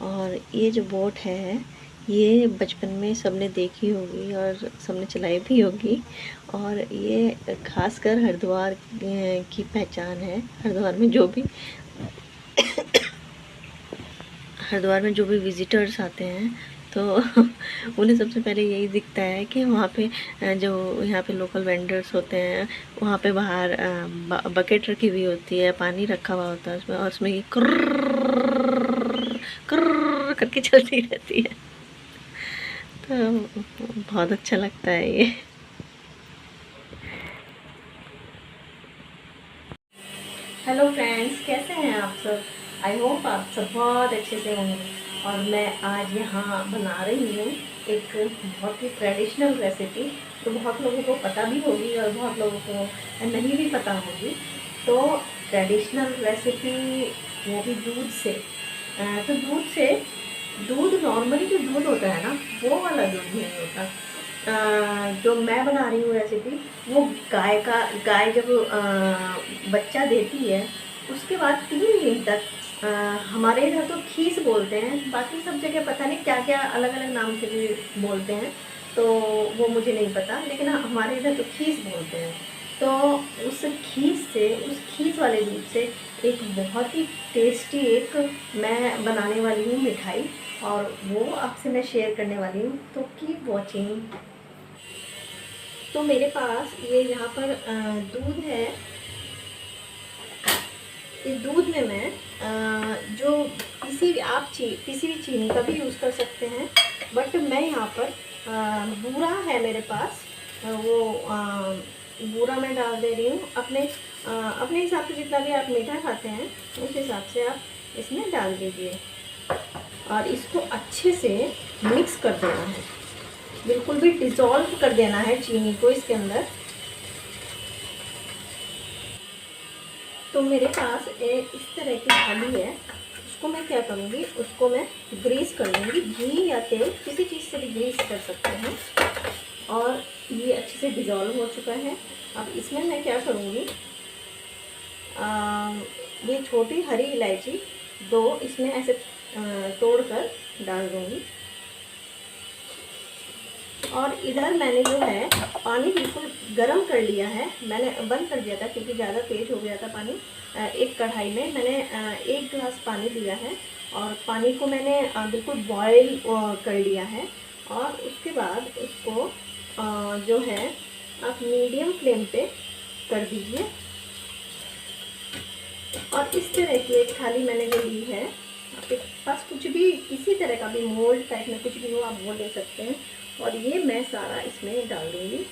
और ये जो बोट है ये बचपन में सबने देखी होगी और सबने चलाई भी होगी। और ये खासकर हरिद्वार की पहचान है। हरिद्वार में जो भी विज़िटर्स आते हैं तो उन्हें सबसे पहले यही दिखता है कि वहाँ पे जो यहाँ पे लोकल वेंडर्स होते हैं वहाँ पे बाहर बकेट रखी हुई होती है, पानी रखा हुआ होता है उसमें, और उसमें ये कुर्र कुर्र करके चलती रहती है। तो बहुत अच्छा लगता है ये। हेलो फ्रेंड्स, कैसे हैं आप सब? आई होप आप सब बहुत अच्छे से होंगे। और मैं आज यहाँ बना रही हूँ एक बहुत ही ट्रेडिशनल रेसिपी, तो बहुत लोगों को पता भी होगी और बहुत लोगों को नहीं भी पता होगी। तो ट्रेडिशनल रेसिपी, वो भी दूध से। तो दूध नॉर्मली जो दूध होता है ना, वो वाला दूध नहीं होता। जो मैं बना रही हूँ रेसिपी, वो गाय जब बच्चा देती है उसके बाद 3 दिन तक, हमारे इधर तो खीस बोलते हैं, बाकी सब जगह पता नहीं क्या क्या अलग अलग नाम से भी बोलते हैं, तो वो मुझे नहीं पता, लेकिन हमारे इधर तो खीस बोलते हैं। तो उस खीस वाले दूध से एक बहुत ही टेस्टी एक मैं बनाने वाली हूँ मिठाई, और वो आपसे मैं शेयर करने वाली हूँ, तो कीप वॉचिंग। तो मेरे पास ये यहाँ पर दूध है। इस दूध में मैं जो किसी भी चीनी का भी यूज़ कर सकते हैं, बट मैं यहाँ पर बूरा है मेरे पास, वो बूरा मैं डाल दे रही हूँ अपने हिसाब से। जितना भी आप मीठा खाते हैं उस हिसाब से आप इसमें डाल दीजिए, और इसको अच्छे से मिक्स कर देना है, बिल्कुल भी डिज़ोल्व कर देना है चीनी को इसके अंदर। तो मेरे पास इस तरह की थाली है, उसको मैं क्या करूँगी, उसको मैं ग्रीस कर लूँगी, घी या तेल किसी चीज़ से भी ग्रीस कर सकते हैं। और ये अच्छे से डिज़ोल्व हो चुका है। अब इसमें मैं क्या करूँगी, ये छोटी हरी इलायची 2 इसमें ऐसे तोड़ कर डाल दूँगी। और इधर मैंने जो है पानी बिल्कुल गर्म कर लिया है, मैंने बंद कर दिया था क्योंकि ज़्यादा तेज़ हो गया था पानी। एक कढ़ाई में मैंने 1 गिलास पानी लिया है, और पानी को मैंने बिल्कुल बॉयल कर लिया है। और उसके बाद उसको जो है आप मीडियम फ्लेम पे कर दीजिए। और इस तरह की एक थाली मैंने जो ली है, आपके पास कुछ भी किसी तरह का भी मोल्ड टाइप में कुछ भी हो आप वो ले सकते हैं। और ये मैं सारा इसमें डाल दूँगी।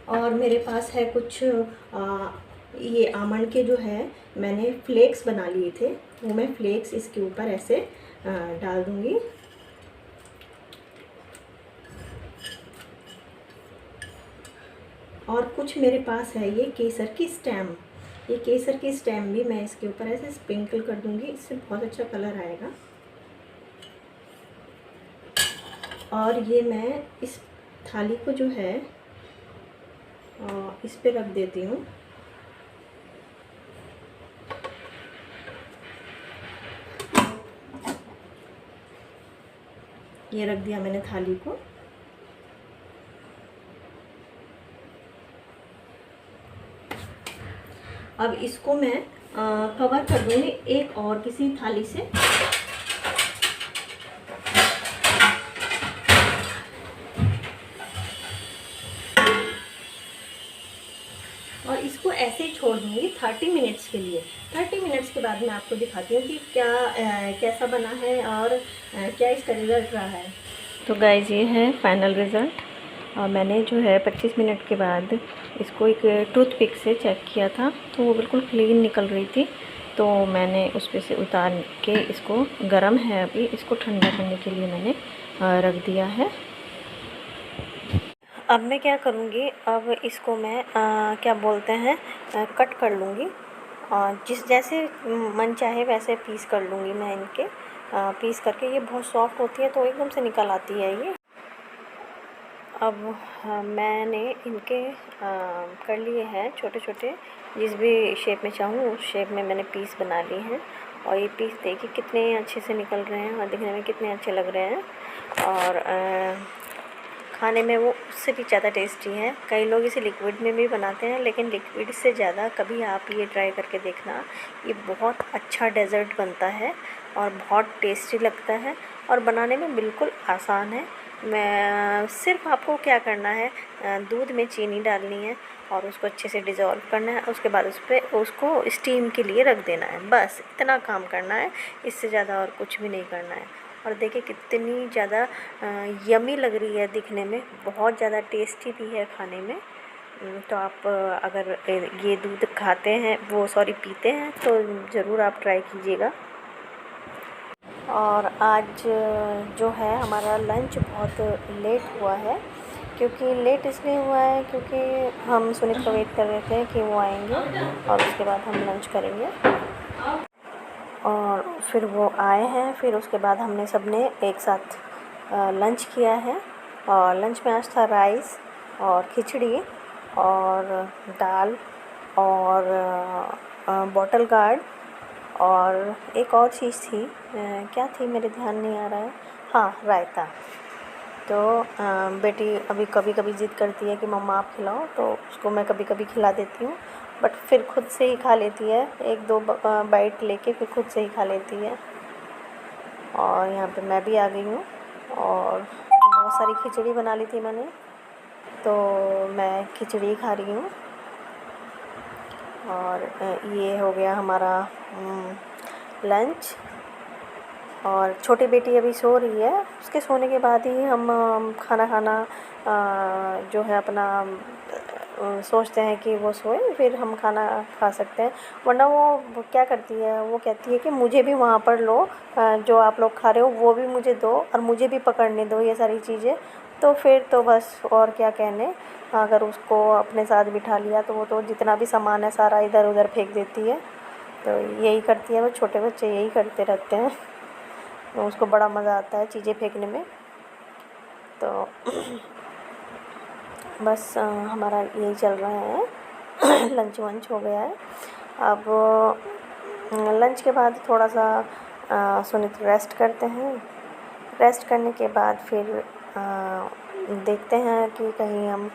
और मेरे पास है कुछ ये आमंड के जो है मैंने फ्लेक्स बना लिए थे, वो मैं फ्लेक्स इसके ऊपर ऐसे डाल दूँगी। और कुछ मेरे पास है ये केसर की स्टेम, ये केसर की स्टेम भी मैं इसके ऊपर ऐसे स्प्रिंकल कर दूँगी, इससे बहुत अच्छा कलर आएगा। और ये मैं इस थाली को जो है इस पे रख देती हूँ। ये रख दिया मैंने थाली को। अब इसको मैं कवर कर दूँगी एक और किसी थाली से। और इसको ऐसे ही छोड़ दूँगी 30 मिनट्स के लिए। 30 मिनट्स के बाद मैं आपको दिखाती हूँ कि कैसा बना है और क्या इसका रिज़ल्ट रहा है। तो गाइज़ ये है फाइनल रिज़ल्ट। और मैंने जो है 25 मिनट के बाद इसको एक टूथपिक से चेक किया था, तो वो बिल्कुल क्लीन निकल रही थी। तो मैंने उस पे से उतार के, इसको गर्म है अभी, इसको ठंडा करने के लिए मैंने रख दिया है। अब मैं क्या करूँगी, अब इसको मैं क्या बोलते हैं कट कर लूँगी, और जैसे मन चाहे वैसे पीस कर लूँगी मैं इनके। पीस करके। ये बहुत सॉफ्ट होती है तो एकदम से निकल आती है ये। अब मैंने इनके कर लिए हैं छोटे छोटे, जिस भी शेप में चाहूँ उस शेप में मैंने पीस बना लिए हैं। और ये पीस देखिए कितने अच्छे से निकल रहे हैं और दिखने में कितने अच्छे लग रहे हैं। और खाने में वो उससे भी ज़्यादा टेस्टी है। कई लोग इसे लिक्विड में भी बनाते हैं, लेकिन लिक्विड से ज़्यादा कभी आप ये ट्राई करके देखना। ये बहुत अच्छा डेज़र्ट बनता है और बहुत टेस्टी लगता है और बनाने में बिल्कुल आसान है। मैं सिर्फ आपको क्या करना है, दूध में चीनी डालनी है और उसको अच्छे से डिज़ोल्व करना है। उसके बाद उस पर उसको स्टीम के लिए रख देना है, बस इतना काम करना है। इससे ज़्यादा और कुछ भी नहीं करना है। और देखिए कितनी ज़्यादा यमी लग रही है दिखने में, बहुत ज़्यादा टेस्टी भी है खाने में। तो आप अगर ये दूध खाते हैं, वो सॉरी पीते हैं, तो ज़रूर आप ट्राई कीजिएगा। और आज जो है हमारा लंच बहुत लेट हुआ है। क्योंकि लेट इसलिए हुआ है क्योंकि हम सुनीत का वेट कर रहे थे कि वो आएंगे और उसके बाद हम लंच करेंगे। और फिर वो आए हैं, फिर उसके बाद हमने सबने एक साथ लंच किया है। और लंच में आज था राइस और खिचड़ी और दाल और बॉटल गार्ड और एक और चीज़ थी, क्या थी मेरे ध्यान नहीं आ रहा है, हाँ रायता। तो बेटी अभी कभी कभी ज़िद करती है कि मम्मा आप खिलाओ, तो उसको मैं कभी कभी खिला देती हूँ, बट फिर खुद से ही खा लेती है, एक दो बाइट लेके फिर खुद से ही खा लेती है। और यहाँ पे मैं भी आ गई हूँ और बहुत सारी खिचड़ी बना ली थी मैंने, तो मैं खिचड़ी खा रही हूँ। और ये हो गया हमारा लंच। और छोटी बेटी अभी सो रही है, उसके सोने के बाद ही हम खाना खाना जो है अपना सोचते हैं कि वो सोए, फिर हम खाना खा सकते हैं। वरना वो क्या करती है, वो कहती है कि मुझे भी वहाँ पर लो, जो आप लोग खा रहे हो वो भी मुझे दो और मुझे भी पकड़ने दो ये सारी चीज़ें। तो फिर तो बस और क्या कहने, अगर उसको अपने साथ बिठा लिया तो वो तो जितना भी सामान है सारा इधर उधर फेंक देती है। तो यही करती है, वो छोटे बच्चे यही करते रहते हैं, तो उसको बड़ा मज़ा आता है चीज़ें फेंकने में। तो बस हमारा यही चल रहा है। लंच वंच हो गया है। अब लंच के बाद थोड़ा सा सुनित रेस्ट करते हैं। रेस्ट करने के बाद फिर देखते हैं कि कहीं हम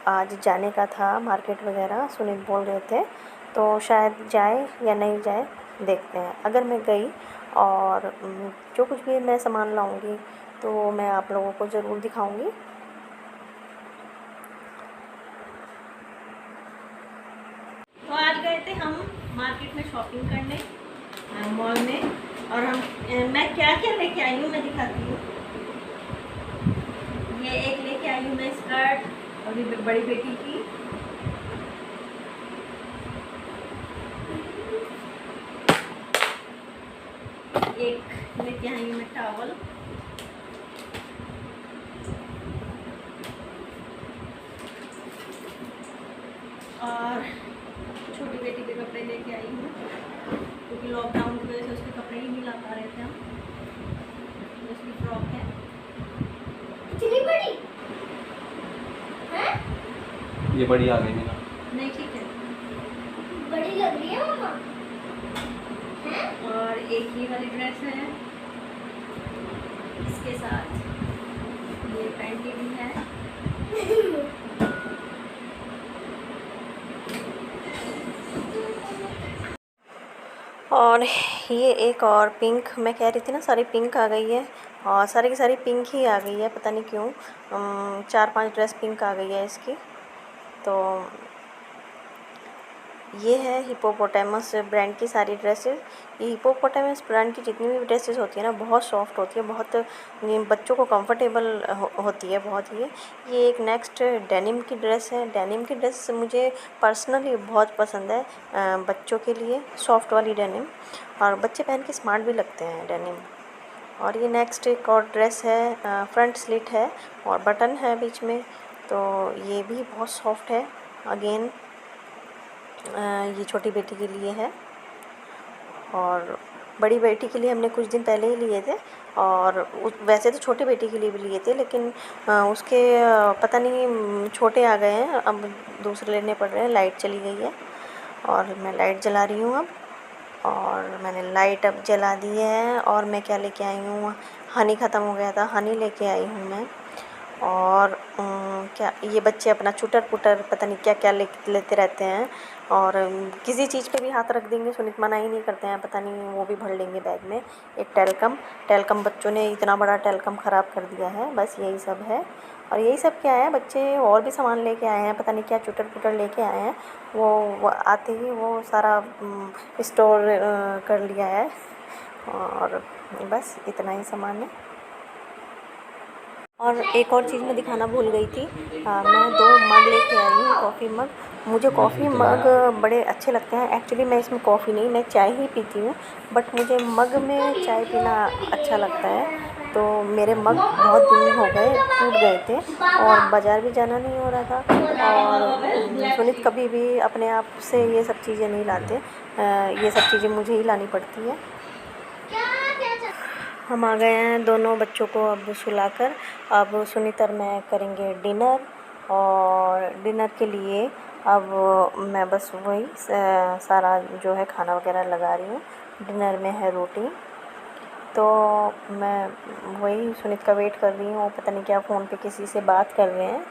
आज जाने का था मार्केट वगैरह, सुनीत बोल रहे थे, तो शायद जाए या नहीं जाए देखते हैं। अगर मैं गई और जो कुछ भी मैं सामान लाऊंगी तो मैं आप लोगों को ज़रूर दिखाऊंगी। तो आज गए थे हम मार्केट में शॉपिंग करने, मॉल में। और मैं क्या क्या लेके आई हूँ मैं दिखाती हूँ। ये एक लेके आई हूँ मैं स्कर्ट अभी बड़ी बेटी की। एक लेके आई हूँ मैं टॉवल। और छोटी बेटी के कपड़े लेके आई हूँ, क्योंकि लॉकडाउन की वजह से उसके कपड़े ही नहीं ला पा रहे थे हम। उसकी फ्रॉक है इतनी बड़ी है? ये बड़ी आ गई ना? नहीं ठीक है, बड़ी लग रही है मम्मा। और एक ही वाली ड्रेस है, इसके साथ ये पैंटी भी है। और ये एक और पिंक, मैं कह रही थी ना सारी पिंक आ गई है, और सारी की सारी पिंक ही आ गई है, पता नहीं क्यों। 4-5 ड्रेस पिंक आ गई है इसकी। तो ये है हिप्पोपोटेमस ब्रांड की सारी ड्रेसेस। ये हिप्पोपोटेमस ब्रांड की जितनी भी ड्रेसेस होती है ना, बहुत सॉफ्ट होती है, बहुत बच्चों को कंफर्टेबल होती है बहुत ही। ये एक नेक्स्ट डेनिम की ड्रेस है। डेनिम की ड्रेस मुझे पर्सनली बहुत पसंद है, बच्चों के लिए सॉफ्ट वाली डेनिम, और बच्चे पहन के स्मार्ट भी लगते हैं डेनिम। और ये नेक्स्ट एक और ड्रेस है, फ्रंट स्लिट है और बटन है बीच में, तो ये भी बहुत सॉफ्ट है। अगेन ये छोटी बेटी के लिए है। और बड़ी बेटी के लिए हमने कुछ दिन पहले ही लिए थे, और वैसे तो छोटी बेटी के लिए भी लिए थे, लेकिन उसके पता नहीं छोटे आ गए हैं, अब दूसरे लेने पड़ रहे हैं। लाइट चली गई है और मैं लाइट जला रही हूँ अब, और मैंने लाइट अब जला दी है। और मैं क्या लेके आई हूँ, हनी ख़त्म हो गया था, हनी लेके आई हूँ मैं। और क्या ये बच्चे अपना चुटर पुटर पता नहीं क्या क्या लेते रहते हैं, और किसी चीज़ पे भी हाथ रख देंगे, सुनित मना ही नहीं करते हैं, पता नहीं वो भी भर लेंगे बैग में। एक टेलकम बच्चों ने इतना बड़ा टेलकम ख़राब कर दिया है, बस यही सब है। और यही सब क्या है, बच्चे और भी सामान लेके आए हैं, पता नहीं क्या चुटर पुटर लेके आए हैं। वो आते ही वो सारा स्टोर कर लिया है, और बस इतना ही सामान है। और एक और चीज़ मैं दिखाना भूल गई थी, मैं 2 मग लेके आई हूँ, कॉफ़ी मग। मुझे कॉफ़ी मग बड़े अच्छे लगते हैं। एक्चुअली मैं इसमें कॉफ़ी नहीं, मैं चाय ही पीती हूँ, बट मुझे मग में चाय पीना अच्छा लगता है। तो मेरे मग बहुत दिन हो गए, टूट गए थे, और बाज़ार भी जाना नहीं हो रहा था, और सुनित कभी भी अपने आप से ये सब चीज़ें नहीं लाते, ये सब चीज़ें मुझे ही लानी पड़ती हैं। हम आ गए हैं दोनों बच्चों को अब सुलाकर। अब सुनीत और मैं करेंगे डिनर, और डिनर के लिए अब मैं बस वही सारा जो है खाना वगैरह लगा रही हूँ। डिनर में है रोटी, तो मैं वही सुनीत का वेट कर रही हूँ। पता नहीं क्या फ़ोन पे किसी से बात कर रहे हैं,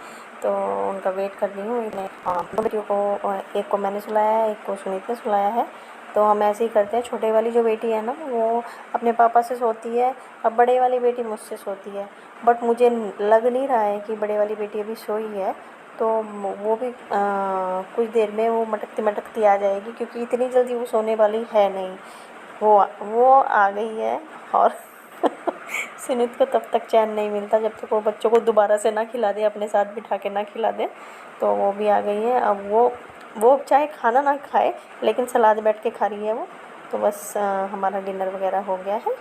तो उनका वेट कर रही हूँ। मैं बेटियों को, एक को मैंने सुलाया है, एक को सुनीत ने सुलाया है। तो हम ऐसे ही करते हैं। छोटे वाली जो बेटी है ना, वो अपने पापा से सोती है, अब बड़े वाली बेटी मुझसे सोती है। बट मुझे लग नहीं रहा है कि बड़े वाली बेटी अभी सोई है, तो वो भी कुछ देर में वो मटकती मटकती आ जाएगी, क्योंकि इतनी जल्दी वो सोने वाली है नहीं। वो आ गई है, और सुनीत को तब तक चैन नहीं मिलता जब तक वो बच्चों को दोबारा से ना खिला दे, अपने साथ बिठा के ना खिला दे। तो वो भी आ गई है। अब वो चाहे खाना ना खाए, लेकिन सलाद बैठ के खा रही है वो। तो बस हमारा डिनर वगैरह हो गया है।